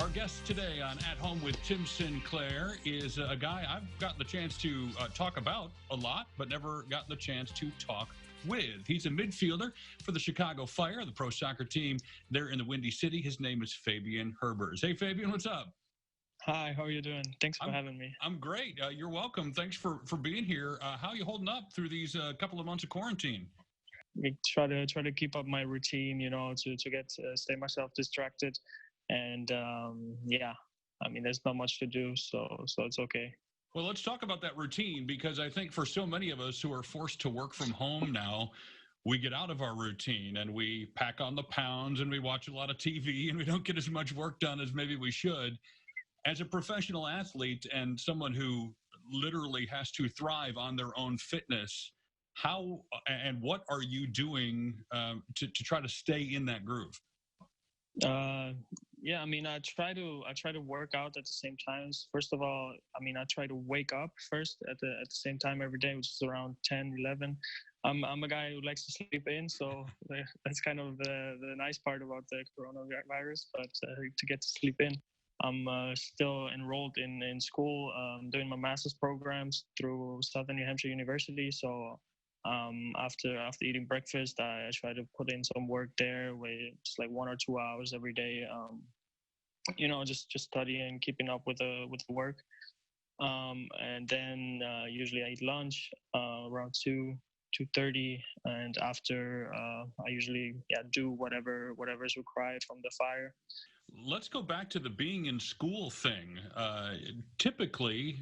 Our guest today on At Home with Tim Sinclair is a guy I've gotten the chance to talk about a lot, but never gotten the chance to talk with. He's a midfielder for the Chicago Fire, the pro soccer team there in the Windy City. His name is Fabian Herbers. Hey, Fabian, what's up? Hi, how are you doing? Thanks for having me. I'm great. You're welcome. Thanks for being here. How are you holding up through these couple of months of quarantine? We try to keep up my routine, to get stay myself distracted, and there's not much to do, so it's okay. Well, let's talk about that routine, because I think for so many of us who are forced to work from home now, we get out of our routine and we pack on the pounds and we watch a lot of TV and we don't get as much work done as maybe we should. As a professional athlete and someone who literally has to thrive on their own fitness, how and what are you doing to try to stay in that groove? I try to work out at the same times. First of all, I try to wake up first at the same time every day, which is around 10, 11. I'm a guy who likes to sleep in, so that's kind of the nice part about the coronavirus. But to get to sleep in, I'm still enrolled in school, doing my master's programs through Southern New Hampshire University. So after eating breakfast, I try to put in some work there, where it's like 1 or 2 hours every day. Just studying, keeping up with the work, and then usually I eat lunch around 2:30, and after I usually do whatever is required from the fire. Let's go back to the being in school thing. Typically,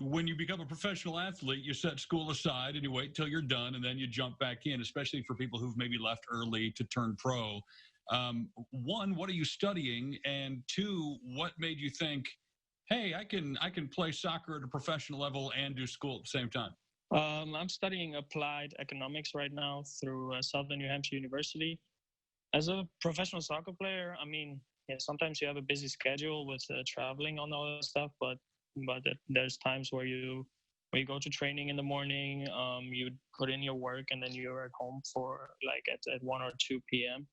when you become a professional athlete, you set school aside and you wait till you're done, and then you jump back in, especially for people who've maybe left early to turn pro. One, what are you studying? And two, what made you think, hey, I can play soccer at a professional level and do school at the same time? I'm studying applied economics right now through Southern New Hampshire University. As a professional soccer player, sometimes you have a busy schedule with traveling on all that stuff, but there's times where you go to training in the morning, you put in your work, and then you're at home for like at 1 or 2 p.m.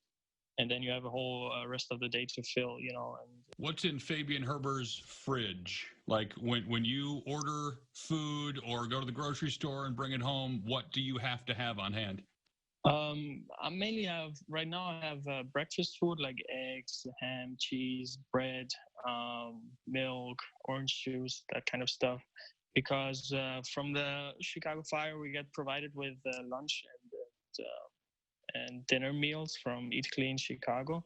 And then you have a whole rest of the day to fill, And what's in Fabian Herber's fridge? Like when you order food or go to the grocery store and bring it home, what do you have to have on hand? I mainly have breakfast food like eggs, ham, cheese, bread, milk, orange juice, that kind of stuff. Because from the Chicago Fire, we get provided with lunch and dinner meals from Eat Clean Chicago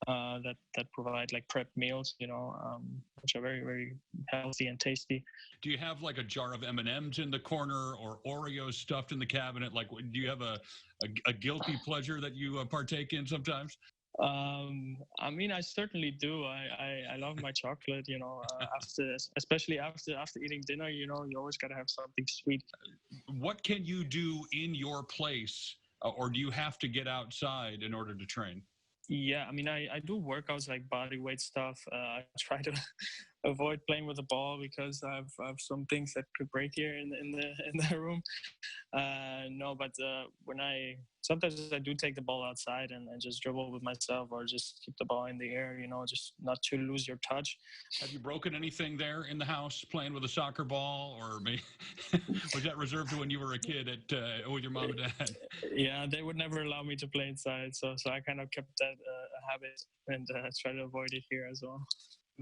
that provide like prep meals, which are very, very healthy and tasty. Do you have like a jar of M&Ms in the corner or Oreos stuffed in the cabinet? Like, do you have a guilty pleasure that you partake in sometimes? I certainly do. I love my chocolate, especially after eating dinner, you always got to have something sweet. What can you do in your place, or do you have to get outside in order to train? Yeah, I do workouts like body weight stuff. I try to avoid playing with the ball because I have some things that could break here in the room. When sometimes I do take the ball outside and just dribble with myself, or just keep the ball in the air, just not to lose your touch. Have you broken anything there in the house playing with a soccer ball, or maybe was that reserved to when you were a kid with your mom and dad? Yeah, they would never allow me to play inside, so I kind of kept that habit and try to avoid it here as well.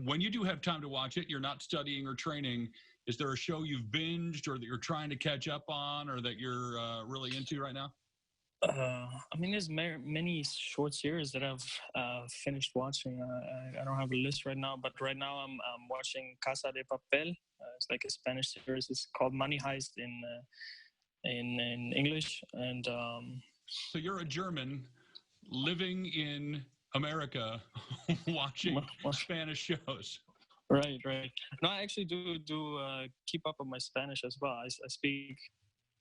When you do have time to watch it, you're not studying or training. Is there a show you've binged or that you're trying to catch up on, or that you're really into right now? There's many short series that I've finished watching. I don't have a list right now, but right now I'm watching Casa de Papel. It's like a Spanish series. It's called Money Heist in English. And so you're a German living in America, watching Spanish shows. Right. No, I actually do keep up on my Spanish as well. I speak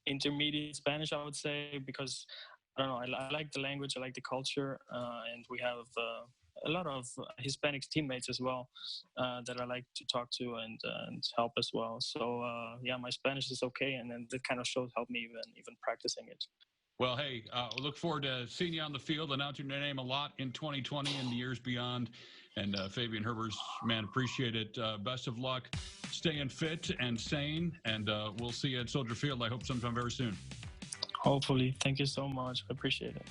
intermediate Spanish, I would say, because I don't know, I like the language, I like the culture, and we have a lot of Hispanic teammates as well that I like to talk to and help as well. So my Spanish is okay, and then the kind of shows help me even practicing it. Well, hey, look forward to seeing you on the field, announcing your name a lot in 2020 and the years beyond. And Fabian Herbers, man, appreciate it. Best of luck staying fit and sane. And we'll see you at Soldier Field, I hope, sometime very soon. Hopefully. Thank you so much. I appreciate it.